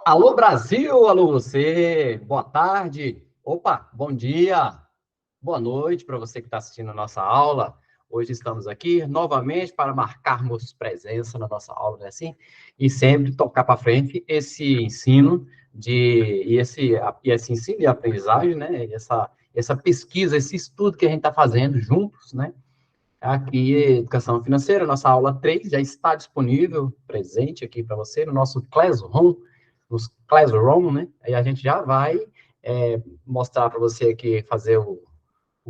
Alô, Brasil! Alô, você! Boa tarde! Opa, bom dia! Boa noite para você que está assistindo a nossa aula. Hoje estamos aqui novamente para marcarmos presença na nossa aula, não é assim? E sempre tocar para frente esse ensino esse ensino e aprendizagem, né? Essa pesquisa, esse estudo que a gente está fazendo juntos, né? Aqui, Educação Financeira, nossa aula 3 já está disponível, presente aqui para você, no nosso Classroom, né? Aí a gente já vai mostrar para você aqui, fazer o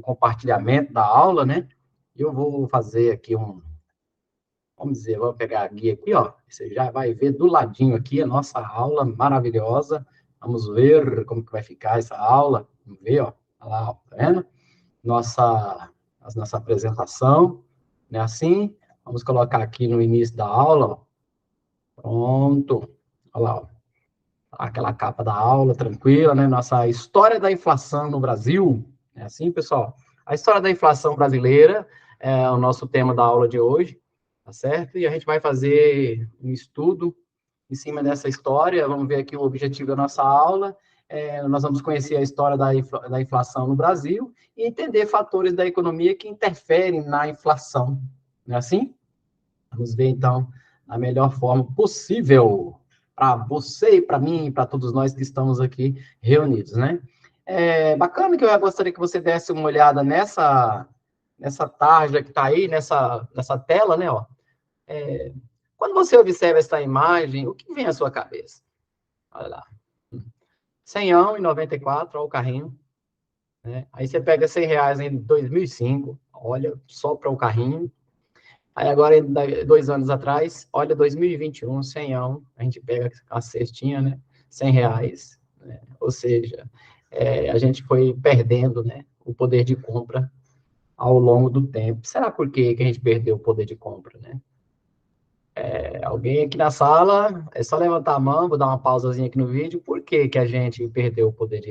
compartilhamento da aula, né? Eu vou fazer aqui vamos dizer, vou pegar a guia aqui, ó, você já vai ver do ladinho aqui a nossa aula maravilhosa. Vamos ver como que vai ficar essa aula. Vamos ver, ó, olha lá, ó, tá vendo? Nossa apresentação, né? Assim, vamos colocar aqui no início da aula, ó. Pronto, olha lá, ó. Aquela capa da aula, tranquila, né? Nossa história da inflação no Brasil, é assim, pessoal? A história da inflação brasileira é o nosso tema da aula de hoje, tá certo? E a gente vai fazer um estudo em cima dessa história. Vamos ver aqui o objetivo da nossa aula. Nós vamos conhecer a história da inflação no Brasil e entender fatores da economia que interferem na inflação. Não é assim? Vamos ver, então, a melhor forma possível para você e para mim e para todos nós que estamos aqui reunidos, né? Bacana que eu gostaria que você desse uma olhada nessa tarja que está aí, nessa tela, né? Ó. Quando você observa essa imagem, o que vem à sua cabeça? Olha lá. 100,94, olha o carrinho. Né? Aí você pega R$ 100 em 2005, olha, só para o carrinho. Aí agora, 2 anos atrás, olha, 2021, 100, a gente pega a cestinha, né? R$ 100, né? Ou seja, a gente foi perdendo, né, o poder de compra ao longo do tempo. Será por que a gente perdeu o poder de compra, né? Alguém aqui na sala, é só levantar a mão, vou dar uma pausazinha aqui no vídeo. Por que a gente perdeu o poder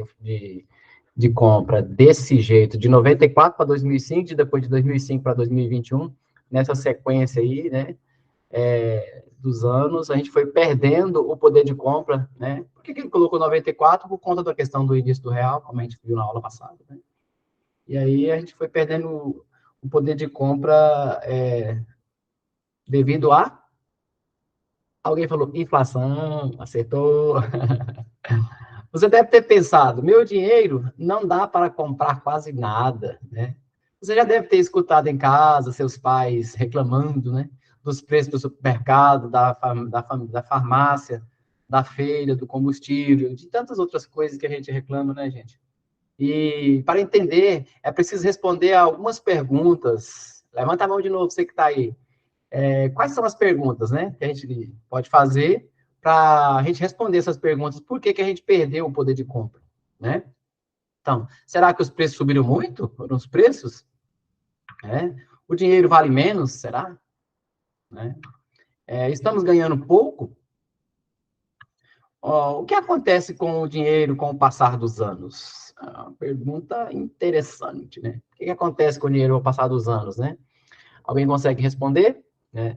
de compra desse jeito, de 94 para 2005, depois de 2005 para 2021, nessa sequência aí, né, dos anos, a gente foi perdendo o poder de compra, né? Por que ele colocou 94? Por conta da questão do início do real, como a gente viu na aula passada, né? E aí a gente foi perdendo o poder de compra devido a... Alguém falou inflação, acertou. Você deve ter pensado, meu dinheiro não dá para comprar quase nada, né? Você já deve ter escutado em casa seus pais reclamando, né? Dos preços do supermercado, da farmácia, da feira, do combustível, de tantas outras coisas que a gente reclama, né, gente? E para entender, é preciso responder a algumas perguntas. Levanta a mão de novo, você que está aí. Quais são as perguntas, né, que a gente pode fazer para a gente responder essas perguntas? Por que a gente perdeu o poder de compra, né? Então, será que os preços subiram muito? Foram os preços? O dinheiro vale menos? Será? Né? Estamos ganhando pouco? O que acontece com o dinheiro com o passar dos anos? Uma pergunta interessante, né? O que acontece com o dinheiro ao passar dos anos, né? Alguém consegue responder? Né?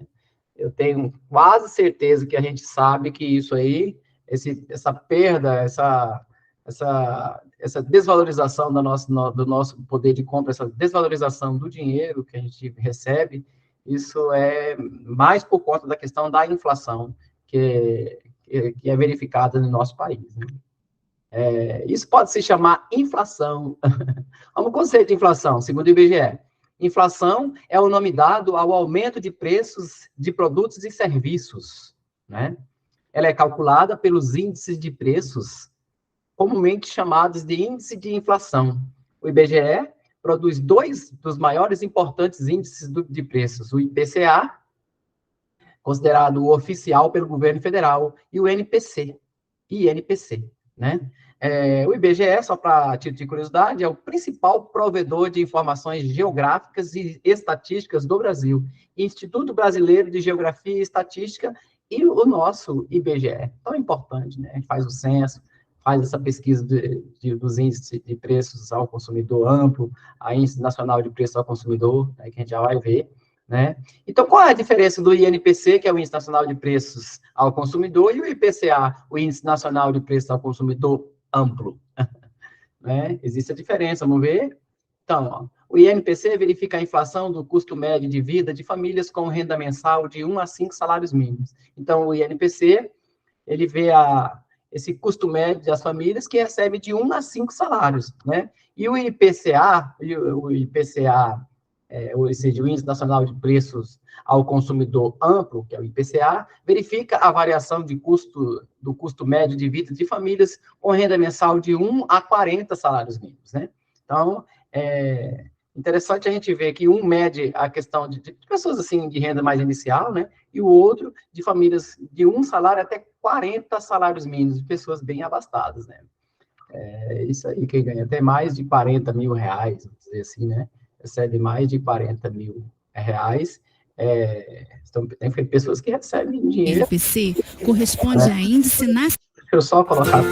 Eu tenho quase certeza que a gente sabe que isso aí, essa perda, essa desvalorização do nosso poder de compra, essa desvalorização do dinheiro que a gente recebe, isso é mais por conta da questão da inflação que é verificada no nosso país. Né? Isso pode se chamar inflação. Vamos conceito de inflação, segundo o IBGE. Inflação é o nome dado ao aumento de preços de produtos e serviços, né? Ela é calculada pelos índices de preços, comumente chamados de índice de inflação. O IBGE produz dois dos maiores importantes índices de preços, o IPCA, considerado o oficial pelo governo federal, e o INPC, né? O IBGE, só para título de curiosidade, é o principal provedor de informações geográficas e estatísticas do Brasil. Instituto Brasileiro de Geografia e Estatística e o nosso IBGE. Tão importante, né? A gente faz o censo, faz essa pesquisa dos índices de preços ao consumidor amplo, a Índice Nacional de Preços ao Consumidor, né, que a gente já vai ver. né? Então, qual é a diferença do INPC, que é o Índice Nacional de Preços ao Consumidor, e o IPCA, o Índice Nacional de Preços ao Consumidor Amplo? Né? Existe a diferença, vamos ver? Então, ó, o INPC verifica a inflação do custo médio de vida de famílias com renda mensal de 1 a 5 salários mínimos. Então, o INPC, ele vê esse custo médio das famílias que recebe de 1 a 5 salários, né? E o IPCA, ou seja, o Índice Nacional de Preços ao Consumidor Amplo, que é o IPCA, verifica a variação do custo médio de vida de famílias com renda mensal de 1 a 40 salários mínimos, né? Então, é interessante a gente ver que um mede a questão de pessoas, assim, de renda mais inicial, né? E o outro de famílias de 1 salário até 40 salários mínimos, de pessoas bem abastadas, né? Isso aí, quem ganha até mais de 40 mil reais, vamos dizer assim, né? Recebe mais de 40 mil reais. Tem pessoas que recebem dinheiro. INPC corresponde a índice nacional. Deixa eu só colocar.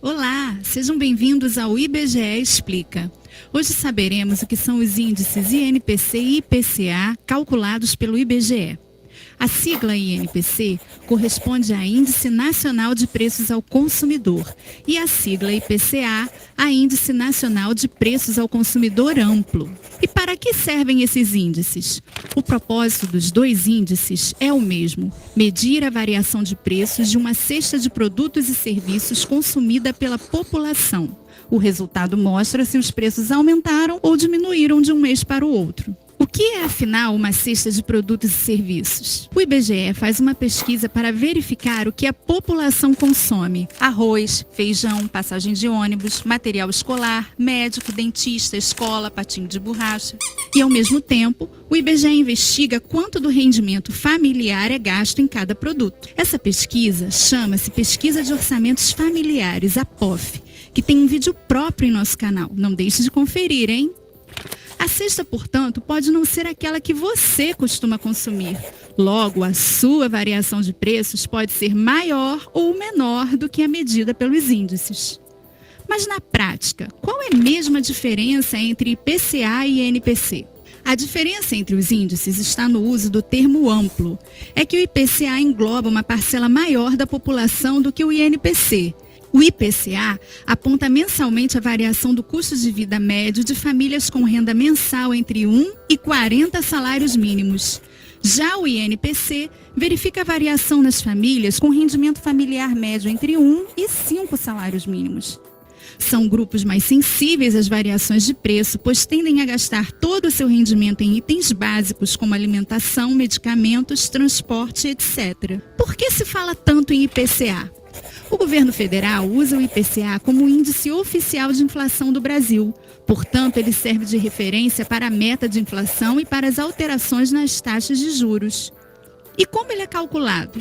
Olá, sejam bem-vindos ao IBGE Explica. Hoje saberemos o que são os índices INPC e IPCA calculados pelo IBGE. A sigla INPC corresponde a Índice Nacional de Preços ao Consumidor e a sigla IPCA a Índice Nacional de Preços ao Consumidor Amplo. E para que servem esses índices? O propósito dos dois índices é o mesmo: medir a variação de preços de uma cesta de produtos e serviços consumida pela população. O resultado mostra se os preços aumentaram ou diminuíram de um mês para o outro. O que é, afinal, uma cesta de produtos e serviços? O IBGE faz uma pesquisa para verificar o que a população consome: arroz, feijão, passagem de ônibus, material escolar, médico, dentista, escola, patinho de borracha. E, ao mesmo tempo, o IBGE investiga quanto do rendimento familiar é gasto em cada produto. Essa pesquisa chama-se Pesquisa de Orçamentos Familiares, a POF, que tem um vídeo próprio em nosso canal. Não deixe de conferir, hein? A cesta, portanto, pode não ser aquela que você costuma consumir. Logo, a sua variação de preços pode ser maior ou menor do que a medida pelos índices. Mas na prática, qual é mesmo a diferença entre IPCA e INPC? A diferença entre os índices está no uso do termo amplo. É que o IPCA engloba uma parcela maior da população do que o INPC. O IPCA aponta mensalmente a variação do custo de vida médio de famílias com renda mensal entre 1 e 40 salários mínimos. Já o INPC verifica a variação nas famílias com rendimento familiar médio entre 1 e 5 salários mínimos. São grupos mais sensíveis às variações de preço, pois tendem a gastar todo o seu rendimento em itens básicos como alimentação, medicamentos, transporte, etc. Por que se fala tanto em IPCA? O governo federal usa o IPCA como índice oficial de inflação do Brasil. Portanto, ele serve de referência para a meta de inflação e para as alterações nas taxas de juros. E como ele é calculado?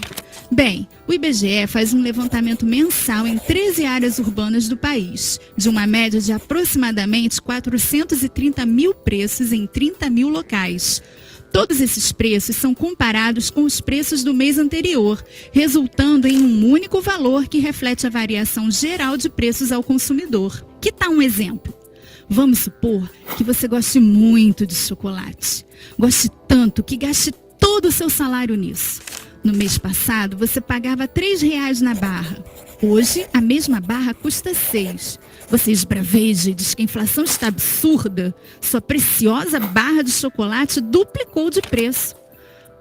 Bem, o IBGE faz um levantamento mensal em 13 áreas urbanas do país, de uma média de aproximadamente 430 mil preços em 30 mil locais. Todos esses preços são comparados com os preços do mês anterior, resultando em um único valor que reflete a variação geral de preços ao consumidor. Que tal um exemplo? Vamos supor que você goste muito de chocolate. Goste tanto que gaste todo o seu salário nisso. No mês passado, você pagava R$ 3,00 na barra. Hoje, a mesma barra custa R$ 6,00. Você esbraveja e diz que a inflação está absurda. Sua preciosa barra de chocolate duplicou de preço.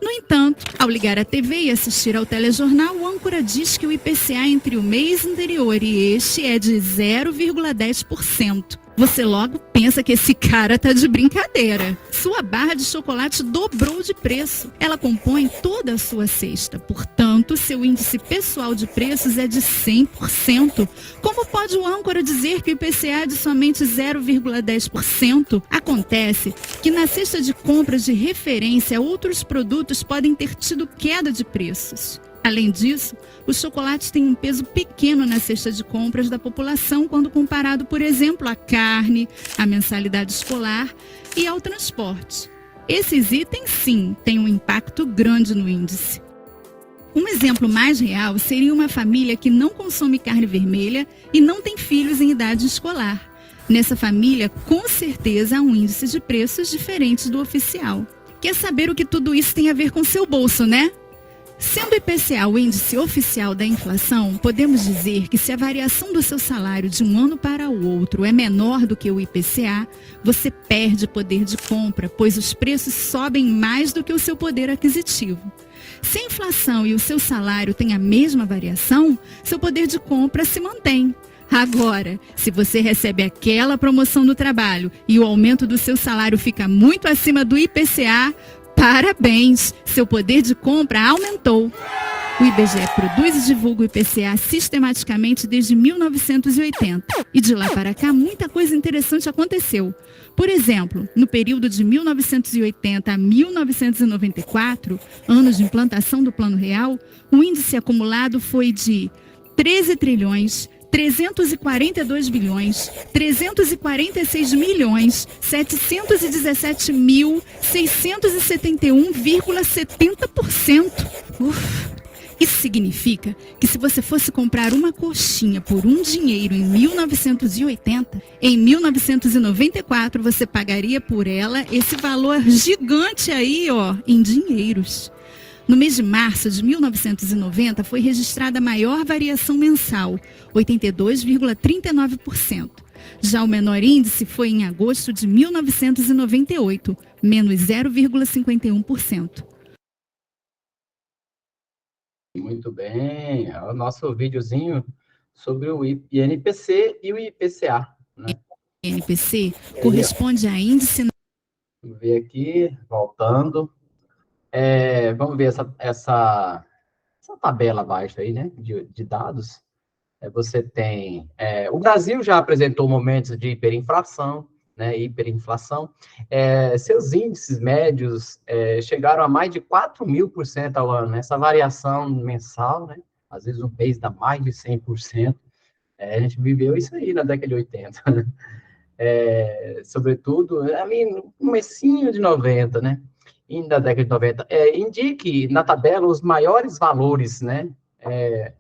No entanto, ao ligar a TV e assistir ao telejornal, o âncora diz que o IPCA entre o mês anterior e este é de 0,10%. Você logo pensa que esse cara tá de brincadeira. Sua barra de chocolate dobrou de preço. Ela compõe toda a sua cesta. Portanto, seu índice pessoal de preços é de 100%. Como pode o âncora dizer que o IPCA é de somente 0,10%? Acontece que na cesta de compras de referência, outros produtos podem ter tido queda de preços. Além disso, os chocolates têm um peso pequeno na cesta de compras da população quando comparado, por exemplo, à carne, à mensalidade escolar e ao transporte. Esses itens, sim, têm um impacto grande no índice. Um exemplo mais real seria uma família que não consome carne vermelha e não tem filhos em idade escolar. Nessa família, com certeza há um índice de preços diferentes do oficial. Quer saber o que tudo isso tem a ver com seu bolso, né? Sendo o IPCA o índice oficial da inflação, podemos dizer que se a variação do seu salário de um ano para o outro é menor do que o IPCA, você perde poder de compra, pois os preços sobem mais do que o seu poder aquisitivo. Se a inflação e o seu salário têm a mesma variação, seu poder de compra se mantém. Agora, se você recebe aquela promoção do trabalho e o aumento do seu salário fica muito acima do IPCA, parabéns! Seu poder de compra aumentou. O IBGE produz e divulga o IPCA sistematicamente desde 1980. E de lá para cá, muita coisa interessante aconteceu. Por exemplo, no período de 1980 a 1994, anos de implantação do Plano Real, o índice acumulado foi de 13 trilhões, 342 bilhões, 346 milhões, 717.671,70%. Isso significa que se você fosse comprar uma coxinha por um dinheiro em 1980, em 1994 você pagaria por ela esse valor gigante aí, ó, em dinheiros. No mês de março de 1990, foi registrada a maior variação mensal, 82,39%. Já o menor índice foi em agosto de 1998, menos 0,51%. Muito bem, é o nosso videozinho sobre o INPC e o IPCA. Né? O INPC corresponde a índice... Vamos ver aqui, voltando... vamos ver essa tabela abaixo aí, né, de dados. Você tem... o Brasil já apresentou momentos de hiperinflação, né, seus índices médios chegaram a mais de 4.000% ao ano, né, essa variação mensal, né, às vezes um mês dá mais de 100%. A gente viveu isso aí na década de 80, né? Sobretudo ali no comecinho de 90, né? E na década de 90, indique na tabela os maiores valores, né? Olha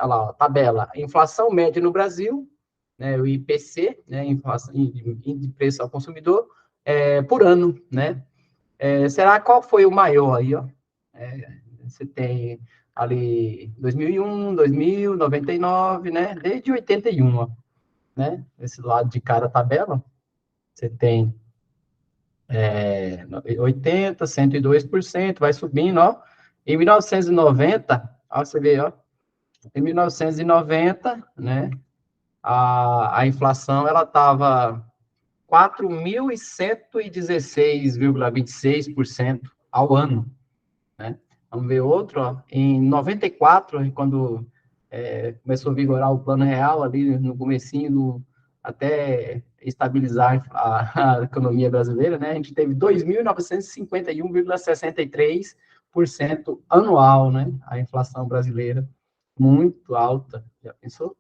lá, tabela, inflação média no Brasil, né, o IPC, né, inflação, índice de preço ao consumidor, por ano, né? Será qual foi o maior aí, ó? Você tem ali 2001, 2000, 99, né? Desde 81, ó, né? Esse lado de cada tabela, você tem 80%, 102%, vai subindo, ó. Em 1990, ó, você vê, ó, em 1990, né, a inflação, ela estava 4.116,26% ao ano, né? Vamos ver outro, ó, em 94, quando começou a vigorar o Plano Real, ali no comecinho, até estabilizar a economia brasileira, né? A gente teve 2.951,63% anual, né? A inflação brasileira, muito alta, já pensou?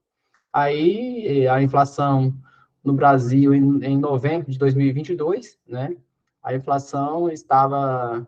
Aí, a inflação no Brasil, em novembro de 2022, né? A inflação estava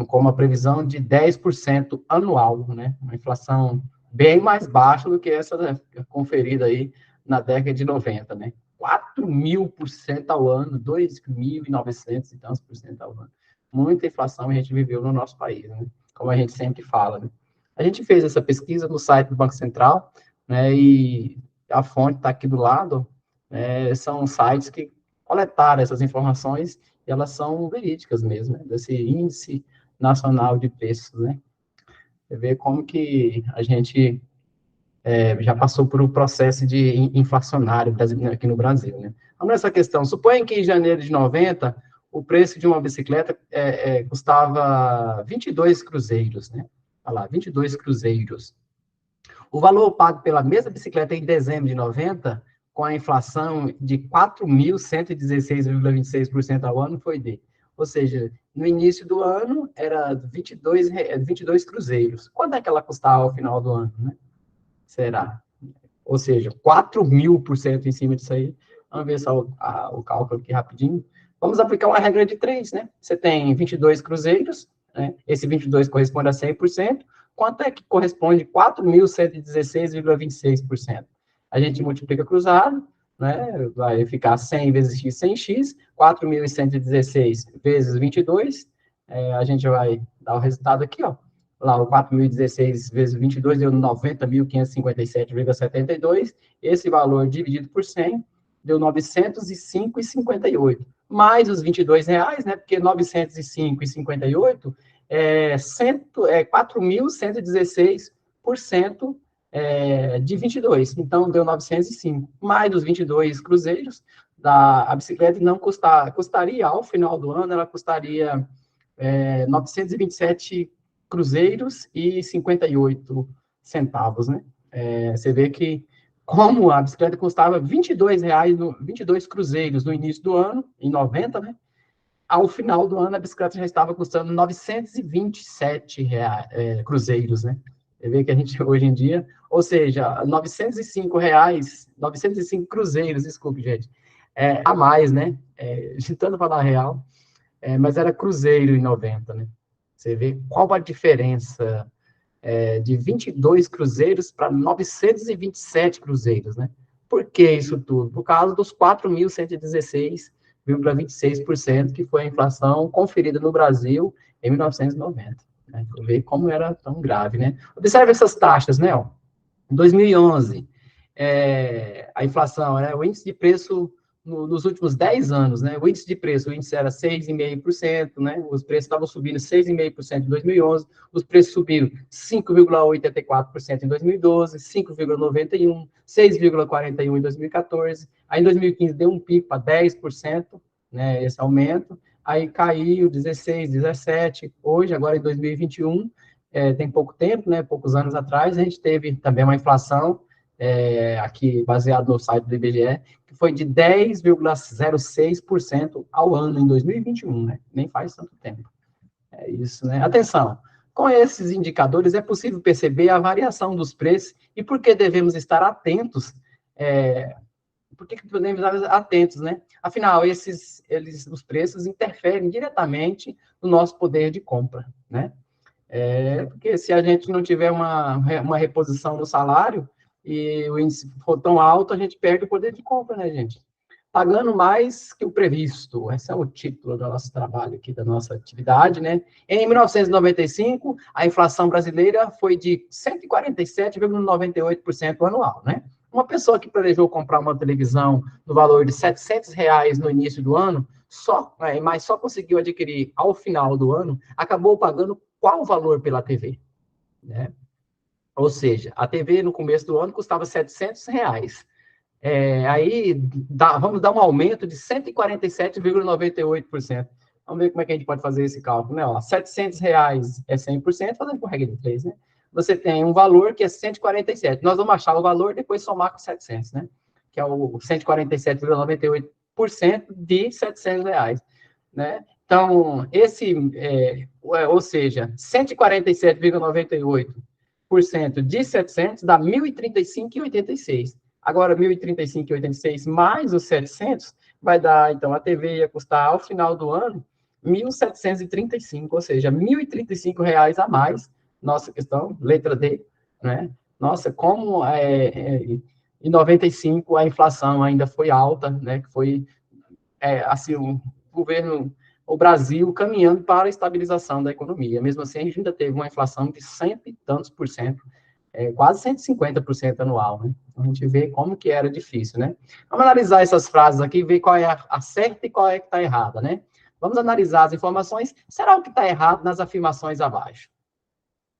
com uma previsão de 10% anual, né? Uma inflação bem mais baixa do que essa conferida aí na década de 90, né? 4.000% ao ano, 2.900 e tantos por cento ao ano. Muita inflação a gente viveu no nosso país, né? Como a gente sempre fala, né? A gente fez essa pesquisa no site do Banco Central, né? E a fonte está aqui do lado, são sites que coletaram essas informações e elas são verídicas mesmo, né? Desse índice nacional de preços, né? Você vê como que a gente já passou por um processo de inflacionário aqui no Brasil, né? Vamos nessa questão. Suponha que em janeiro de 90, o preço de uma bicicleta custava 22 cruzeiros, né? Olha lá, 22 cruzeiros. O valor pago pela mesma bicicleta em dezembro de 90, com a inflação de 4.116,26% ao ano, foi ou seja, no início do ano, era 22 cruzeiros. Quanto é que ela custava ao final do ano, né? Será? Ou seja, 4.000% em cima disso aí. Vamos ver só o cálculo aqui rapidinho. Vamos aplicar uma regra de 3, né? Você tem 22 cruzeiros, né? Esse 22 corresponde a 100%. Quanto é que corresponde 4.116,26%? A gente multiplica cruzado, né? Vai ficar 100 vezes x 100x, 4.116 vezes 22, a gente vai dar o resultado aqui, ó. Lá, o 4.016 vezes 22 deu 90.557,72. Esse valor dividido por 100 deu 905,58. Mais os R$22, né? Porque 905,58 é 4.116% de 22. Então, deu 905. Mais os 22 cruzeiros, a bicicleta não custaria, ao final do ano, ela custaria 927 cruzeiros e 58 centavos, né? Você vê que, como a bicicleta custava R$22, 22 cruzeiros no início do ano, em 90, né? Ao final do ano, a bicicleta já estava custando 927 cruzeiros, né? Você vê que a gente, hoje em dia, ou seja, R$905, 905 cruzeiros, desculpe, gente, a mais, né? Agitando para dar real, mas era cruzeiro em 90, né? Você vê qual a diferença de 22 cruzeiros para 927 cruzeiros, né? Por que isso tudo? Por causa dos 4.116,26%, que foi a inflação conferida no Brasil em 1990. Né? Para ver como era tão grave, né? Observe essas taxas, né? Ó. Em 2011, a inflação, o índice de preço nos últimos 10 anos, né? O índice de preço, o índice era 6,5%, né? Os preços estavam subindo 6,5% em 2011, os preços subiram 5,84% em 2012, 5,91%, 6,41% em 2014, aí em 2015 deu um pico para 10%, né? Esse aumento, aí caiu 16%, 17%, hoje, agora em 2021, tem pouco tempo, né? Poucos anos atrás, a gente teve também uma inflação, aqui baseado no site do IBGE, que foi de 10,06% ao ano em 2021, né? Nem faz tanto tempo. É isso, né? Atenção, com esses indicadores é possível perceber a variação dos preços e por que devemos estar atentos, né? Afinal, os preços interferem diretamente no nosso poder de compra, né? Porque se a gente não tiver uma reposição no salário, e o índice for tão alto, a gente perde o poder de compra, né, gente? Pagando mais que o previsto. Esse é o título do nosso trabalho aqui, da nossa atividade, né? Em 1995, a inflação brasileira foi de 147,98% anual, né? Uma pessoa que planejou comprar uma televisão no valor de R$700 no início do ano, mas só conseguiu adquirir ao final do ano, acabou pagando qual valor pela TV, né? Ou seja, a TV no começo do ano custava R$700. Aí vamos dar um aumento de 147,98%. Vamos ver como é que a gente pode fazer esse cálculo, né? Ó, R$700 é 100%, fazendo por regra de 3, né? Você tem um valor que é 147. Nós vamos achar o valor e depois somar com 700, né? Que é o 147,98% de R$700, né? Então, ou seja, 147,98% de 700 dá 1.035,86. Agora, 1.035,86 mais os 700 vai dar, então, a TV ia custar, ao final do ano, 1.735, ou seja, R$1.035 a mais. Nossa questão, letra D, né? Nossa, como em 95 a inflação ainda foi alta, né? Que foi, assim, o Brasil caminhando para a estabilização da economia. Mesmo assim, a gente ainda teve uma inflação de 100 e tantos por cento, quase 150% anual, né? A gente vê como que era difícil, né? Vamos analisar essas frases aqui, ver qual é a certa e qual é que está errada, né? Vamos analisar as informações. Será o que está errado nas afirmações abaixo?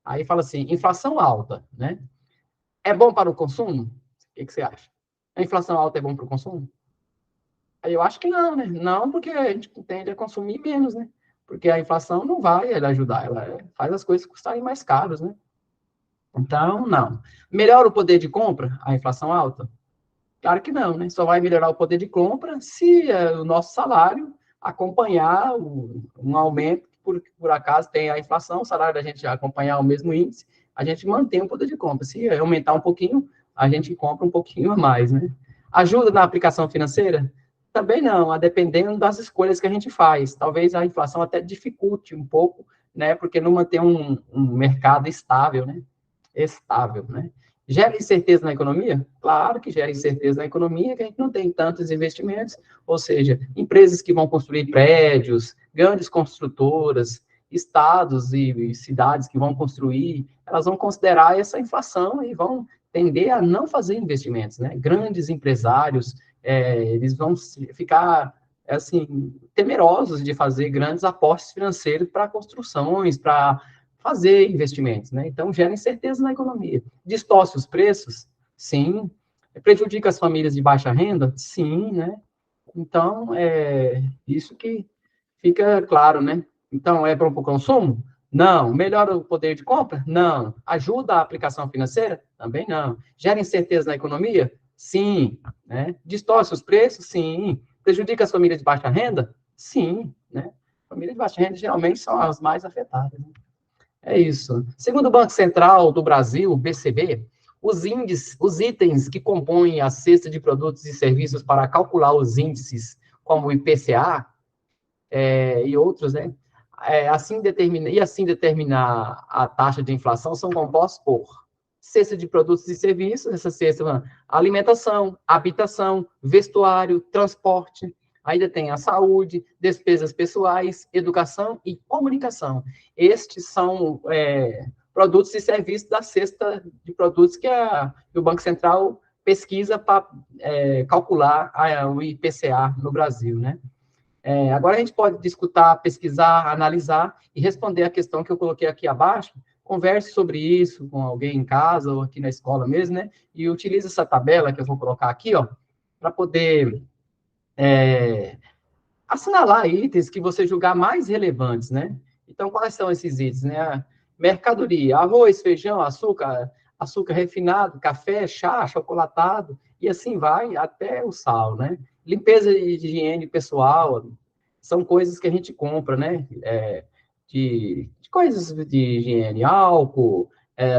Aí fala assim, inflação alta, né? É bom para o consumo? O que você acha? A inflação alta é bom para o consumo? Eu acho que não, né? Não, porque a gente tende a consumir menos, né? Porque a inflação não vai ajudar, ela faz as coisas custarem mais caras, né? Então, não. Melhora o poder de compra, a inflação alta? Claro que não, né? Só vai melhorar o poder de compra se o nosso salário acompanhar um aumento, por acaso tem a inflação, o salário da gente acompanhar o mesmo índice, a gente mantém o poder de compra. Se aumentar um pouquinho, a gente compra um pouquinho a mais, né? Ajuda na aplicação financeira? Também não, a dependendo das escolhas que a gente faz. Talvez a inflação até dificulte um pouco, né? Porque não mantém um mercado estável, né? Estável, né? Gera incerteza na economia? Claro que gera incerteza na economia, que a gente não tem tantos investimentos, ou seja, empresas que vão construir prédios, grandes construtoras, estados e cidades que vão construir, elas vão considerar essa inflação e vão tender a não fazer investimentos, né? Grandes empresários, eles vão ficar, assim, temerosos de fazer grandes aportes financeiros para construções, para fazer investimentos, né? Então, gera incerteza na economia. Distorce os preços? Sim. Prejudica as famílias de baixa renda? Sim, né? Então, isso que fica claro, né? Então, é bom para o consumo? Não. Melhora o poder de compra? Não. Ajuda a aplicação financeira? Também não. Gera incerteza na economia? Sim. Né? Distorce os preços? Sim. Prejudica as famílias de baixa renda? Sim. Né? Famílias de baixa renda geralmente são as mais afetadas, né? É isso. Segundo o Banco Central do Brasil, BCB, os itens que compõem a cesta de produtos e serviços para calcular os índices, como o IPCA, e outros, né? Assim determinar a taxa de inflação são compostos por cesta de produtos e serviços, essa cesta, alimentação, habitação, vestuário, transporte, ainda tem a saúde, despesas pessoais, educação e comunicação. Estes são produtos e serviços da cesta de produtos que o Banco Central pesquisa para calcular o IPCA no Brasil, né? Agora a gente pode discutir, pesquisar, analisar e responder a questão que eu coloquei aqui abaixo. Converse sobre isso com alguém em casa ou aqui na escola mesmo, né? E utilize essa tabela que eu vou colocar aqui, ó, para poder assinalar itens que você julgar mais relevantes, né? Então, quais são esses itens, né? Mercadoria, arroz, feijão, açúcar refinado, café, chá, chocolatado, e assim vai até o sal, né? Limpeza e higiene pessoal, são coisas que a gente compra, né? De coisas de higiene, álcool,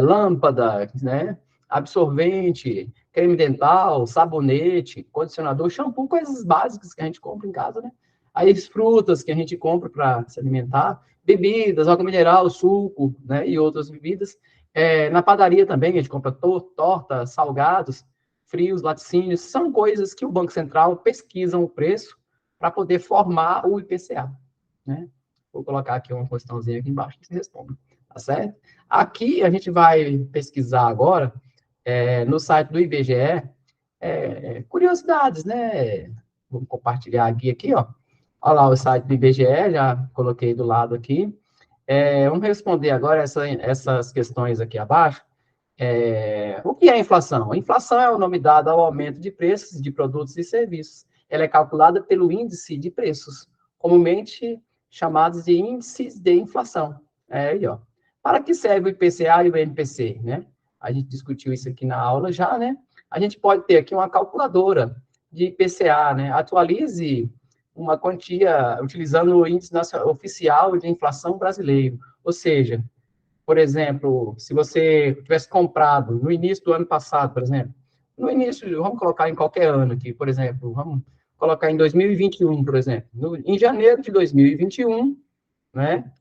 lâmpada, né? Absorvente, creme dental, sabonete, condicionador, shampoo, coisas básicas que a gente compra em casa, né? Aí frutas que a gente compra para se alimentar, bebidas, água mineral, suco, né? E outras bebidas. Na padaria também, a gente compra torta, salgados, frios, laticínios, são coisas que o Banco Central pesquisa o preço para poder formar o IPCA, né? Vou colocar aqui uma questãozinha aqui embaixo que você responde, tá certo? Aqui a gente vai pesquisar agora, no site do IBGE, curiosidades, né? Vou compartilhar aqui, ó. Olha lá o site do IBGE, já coloquei do lado aqui. Vamos responder agora essas questões aqui abaixo. O que é inflação? A inflação é o nome dado ao aumento de preços de produtos e serviços. Ela é calculada pelo índice de preços, comumente chamados de índices de inflação. Aí, ó. Para que serve o IPCA e o INPC, né? A gente discutiu isso aqui na aula já, né? A gente pode ter aqui uma calculadora de IPCA, né? Atualize uma quantia utilizando o índice oficial de inflação brasileiro. Ou seja, por exemplo, se você tivesse comprado no início do ano passado, por exemplo, no início, vamos colocar em qualquer ano aqui, por exemplo, vamos colocar em 2021, por exemplo, em janeiro de 2021, né,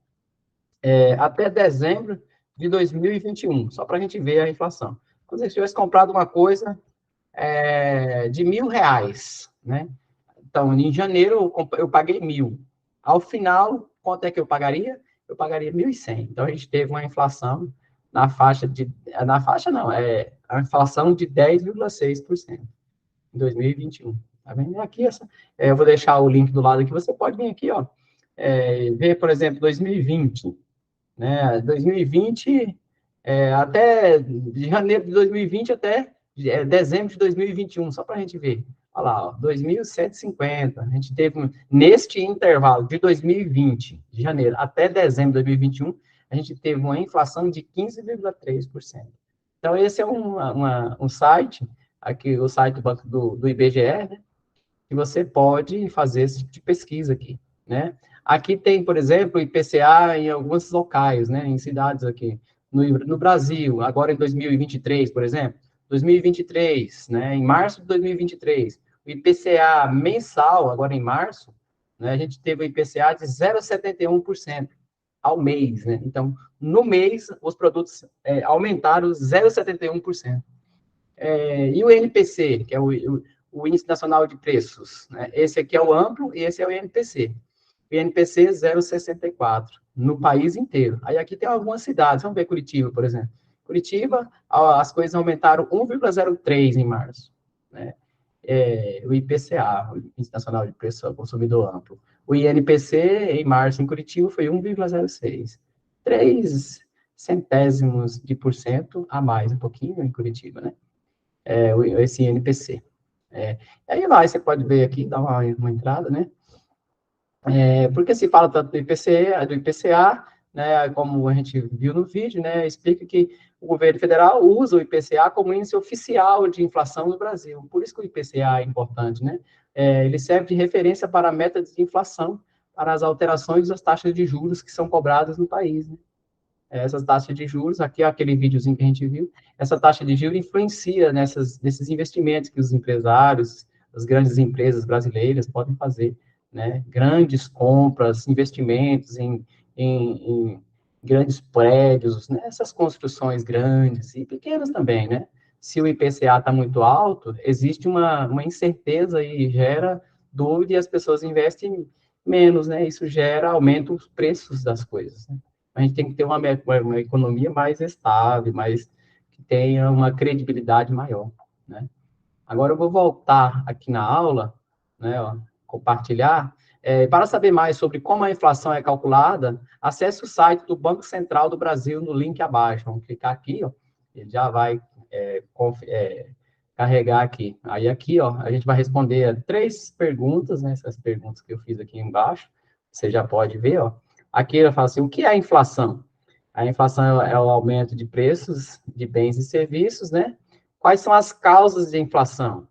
até dezembro de 2021, só para a gente ver a inflação. Quando você tivesse comprado uma coisa de R$1.000, né, então, em janeiro, eu paguei 1.000. Ao final, quanto é que eu pagaria? Eu pagaria 1.100. Então, a gente teve uma inflação na faixa de... Na faixa, não, a inflação de 10,6% em 2021. Tá vendo? Aqui, eu vou deixar o link do lado aqui, você pode vir aqui, ó, ver, por exemplo, 2020. Né? 2020, até de janeiro de 2020 até dezembro de 2021, só para a gente ver. Olha lá, ó, 2.150. A gente teve, neste intervalo de 2020, de janeiro até dezembro de 2021, a gente teve uma inflação de 15,3%. Então, esse é um site, aqui o site do IBGE, né, que você pode fazer esse tipo de pesquisa aqui, né? Aqui tem, por exemplo, IPCA em alguns locais, né, em cidades aqui, no Brasil, agora em 2023, por exemplo, 2023, né, em março de 2023, o IPCA mensal, agora em março, né, a gente teve o IPCA de 0,71% ao mês, né? Então, no mês, os produtos aumentaram 0,71%. E o INPC, que é o Índice Nacional de Preços, né? Esse aqui é o amplo e esse é o INPC. O INPC 0,64 no país inteiro. Aí aqui tem algumas cidades, vamos ver Curitiba, por exemplo. Curitiba, as coisas aumentaram 1,03 em março, né? O IPCA, o Índice Nacional de Preço ao Consumidor Amplo. O INPC, em março, em Curitiba, foi 1,06. 3 centésimos de por cento a mais, um pouquinho em Curitiba, né? Esse INPC. Aí lá você pode ver aqui, dar uma entrada, né? Porque se fala tanto do IPCA, né, como a gente viu no vídeo, né, explica que o governo federal usa o IPCA como índice oficial de inflação no Brasil. Por isso que o IPCA é importante, né? Ele serve de referência para a meta de inflação, para as alterações das taxas de juros que são cobradas no país, né? Essas taxas de juros, aqui é aquele videozinho que a gente viu, essa taxa de juros influencia nesses investimentos que os empresários, as grandes empresas brasileiras podem fazer, né? Grandes compras, investimentos em grandes prédios, né? Essas construções grandes e pequenas também, né? Se o IPCA está muito alto, existe uma incerteza e gera dúvida e as pessoas investem menos, né? Isso aumenta os preços das coisas, né? A gente tem que ter uma economia mais estável, que tenha uma credibilidade maior, né? Agora eu vou voltar aqui na aula, né, ó, compartilhar. Para saber mais sobre como a inflação é calculada, acesse o site do Banco Central do Brasil no link abaixo. Vamos clicar aqui, ó, ele já vai carregar aqui. Aí aqui, ó, a gente vai responder 3 perguntas, né, essas perguntas que eu fiz aqui embaixo, você já pode ver, ó. Aqui ele fala assim, o que é a inflação? A inflação é o aumento de preços de bens e serviços, né? Quais são as causas de inflação?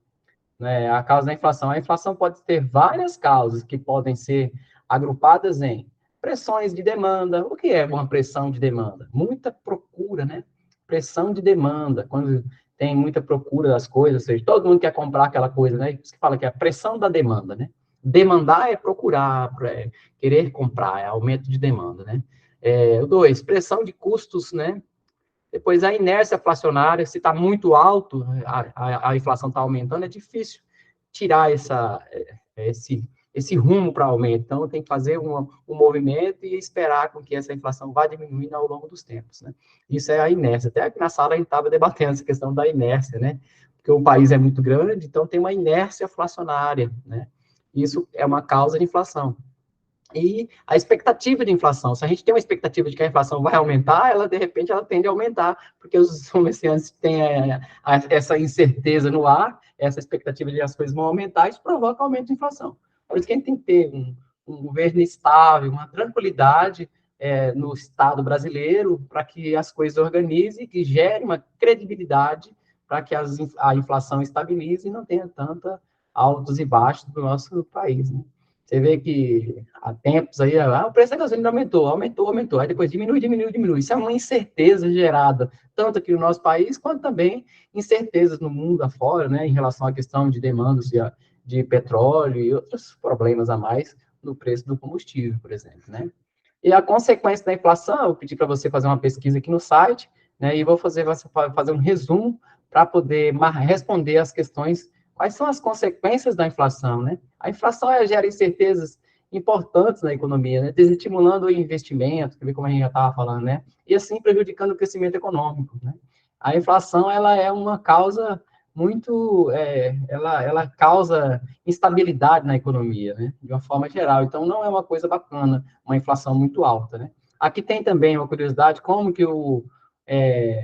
Né? A causa da inflação. A inflação pode ter várias causas que podem ser agrupadas em pressões de demanda. O que é uma pressão de demanda? Muita procura, né? Pressão de demanda. Quando tem muita procura das coisas, ou seja, todo mundo quer comprar aquela coisa, né? Isso que fala que é a pressão da demanda, né? Demandar é procurar, querer comprar, é aumento de demanda, né? O 2, pressão de custos, né? Depois, a inércia inflacionária, se está muito alto, a inflação está aumentando, é difícil tirar esse rumo para aumento. Então, tem que fazer um movimento e esperar com que essa inflação vá diminuindo ao longo dos tempos, né? Isso é a inércia. Até aqui na sala a gente estava debatendo essa questão da inércia, né? Porque o país é muito grande, então tem uma inércia inflacionária, né? Isso é uma causa de inflação. E a expectativa de inflação. Se a gente tem uma expectativa de que a inflação vai aumentar, ela, de repente, ela tende a aumentar, porque os comerciantes têm essa incerteza no ar, essa expectativa de que as coisas vão aumentar, isso provoca aumento de inflação. Por isso que a gente tem que ter um governo estável, uma tranquilidade no Estado brasileiro, para que as coisas organizem, que gere uma credibilidade, para que a inflação estabilize e não tenha tanta altos e baixos do nosso país, né? Você vê que há tempos aí, o preço da gasolina aumentou, aí depois diminui. Isso é uma incerteza gerada, tanto aqui no nosso país, quanto também incertezas no mundo afora, né, em relação à questão de demandas de petróleo e outros problemas a mais no preço do combustível, por exemplo, né? E a consequência da inflação, eu pedi para você fazer uma pesquisa aqui no site, né, e vou fazer um resumo para poder responder as questões. Quais são as consequências da inflação, né? A inflação gera incertezas importantes na economia, né? Desestimulando o investimento, como a gente já estava falando, né? E assim prejudicando o crescimento econômico, né? A inflação, ela é uma causa muito, ela causa instabilidade na economia, né? De uma forma geral. Então, não é uma coisa bacana, uma inflação muito alta, né? Aqui tem também uma curiosidade, como que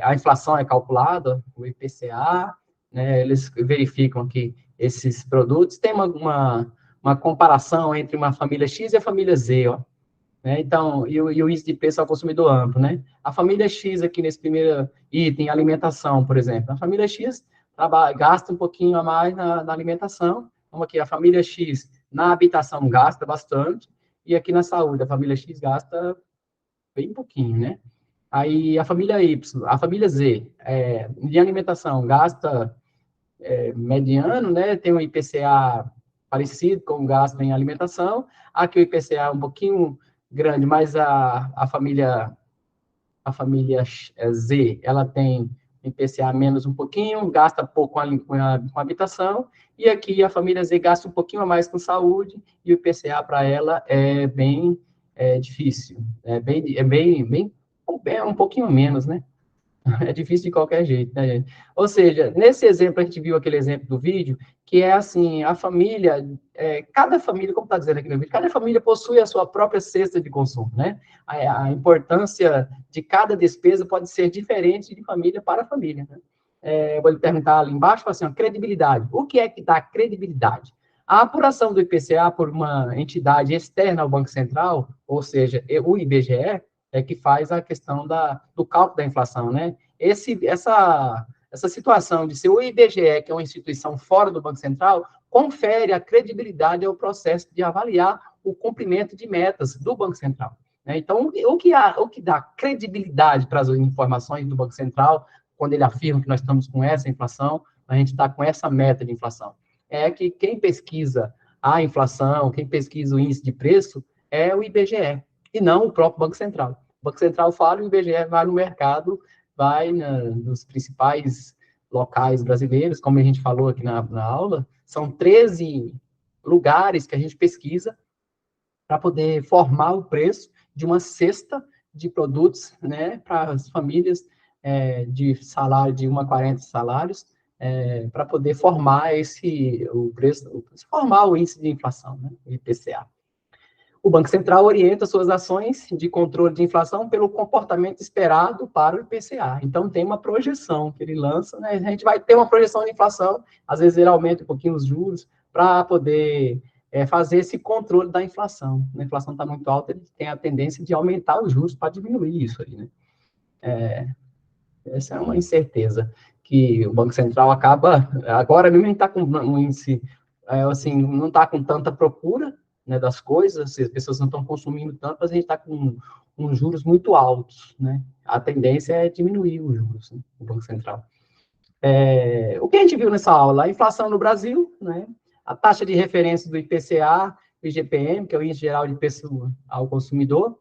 a inflação é calculada, o IPCA, né, eles verificam que esses produtos têm uma comparação entre uma família X e a família Z, ó, né? Então, e o índice de preço ao consumidor amplo, né? A família X aqui nesse primeiro item, alimentação, por exemplo. A família X gasta um pouquinho a mais na alimentação. Vamos aqui, a família X na habitação gasta bastante, e aqui na saúde, a família X gasta bem pouquinho, né? Aí a família Y, a família Z, de alimentação gasta mediano, né? Tem um IPCA parecido com o gasto em alimentação. Aqui o IPCA é um pouquinho grande, mas a família Z, ela tem IPCA menos um pouquinho, gasta pouco com habitação, e aqui a família Z gasta um pouquinho a mais com saúde, e o IPCA para ela é bem difícil, é um pouquinho menos, né? É difícil de qualquer jeito, né, gente? Ou seja, nesse exemplo, a gente viu aquele exemplo do vídeo, que é assim, a família, cada família, como está dizendo aqui no vídeo, cada família possui a sua própria cesta de consumo, né? A importância de cada despesa pode ser diferente de família para família, né? Eu vou lhe perguntar ali embaixo, assim, ó, credibilidade. O que é que dá credibilidade? A apuração do IPCA por uma entidade externa ao Banco Central, ou seja, o IBGE, que faz a questão do cálculo da inflação, né? Essa situação de ser o IBGE, que é uma instituição fora do Banco Central, confere a credibilidade ao processo de avaliar o cumprimento de metas do Banco Central, né? Então, o que dá credibilidade para as informações do Banco Central, quando ele afirma que nós estamos com essa inflação, a gente está com essa meta de inflação, é que quem pesquisa a inflação, quem pesquisa o índice de preço, é o IBGE, e não o próprio Banco Central. O Banco Central fala, o IBGE vai no mercado, vai nos principais locais brasileiros, como a gente falou aqui na aula, são 13 lugares que a gente pesquisa para poder formar o preço de uma cesta de produtos, né, para as famílias de salário de 1 a 40 salários, para poder formar o preço, formar o índice de inflação, né, o IPCA. O Banco Central orienta suas ações de controle de inflação pelo comportamento esperado para o IPCA. Então, tem uma projeção que ele lança, né? A gente vai ter uma projeção de inflação, às vezes ele aumenta um pouquinho os juros, para poder fazer esse controle da inflação. A inflação está muito alta, ele tem a tendência de aumentar os juros para diminuir isso aí, né? Essa é uma incerteza que o Banco Central acaba... Agora mesmo a gente está com um índice, assim, não está com tanta procura, né, das coisas, as pessoas não estão consumindo tanto, mas a gente está com juros muito altos, né? A tendência é diminuir os juros, né, do Banco Central. O que a gente viu nessa aula? A inflação no Brasil, né? A taxa de referência do IPCA, o IGPM, que é o Índice Geral de Preço ao Consumidor,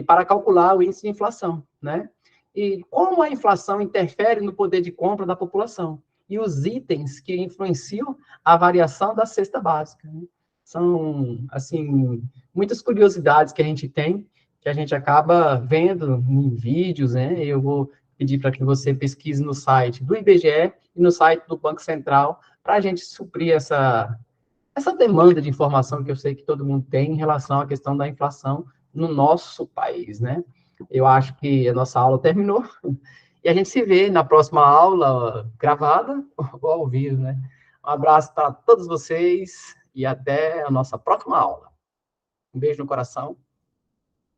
para calcular o índice de inflação, né? E como a inflação interfere no poder de compra da população e os itens que influenciam a variação da cesta básica, né? São, assim, muitas curiosidades que a gente tem, que a gente acaba vendo em vídeos, né? Eu vou pedir para que você pesquise no site do IBGE e no site do Banco Central, para a gente suprir essa demanda de informação que eu sei que todo mundo tem em relação à questão da inflação no nosso país, né? Eu acho que a nossa aula terminou, e a gente se vê na próxima aula gravada ou ao vivo, né? Um abraço para todos vocês, e até a nossa próxima aula. Um beijo no coração.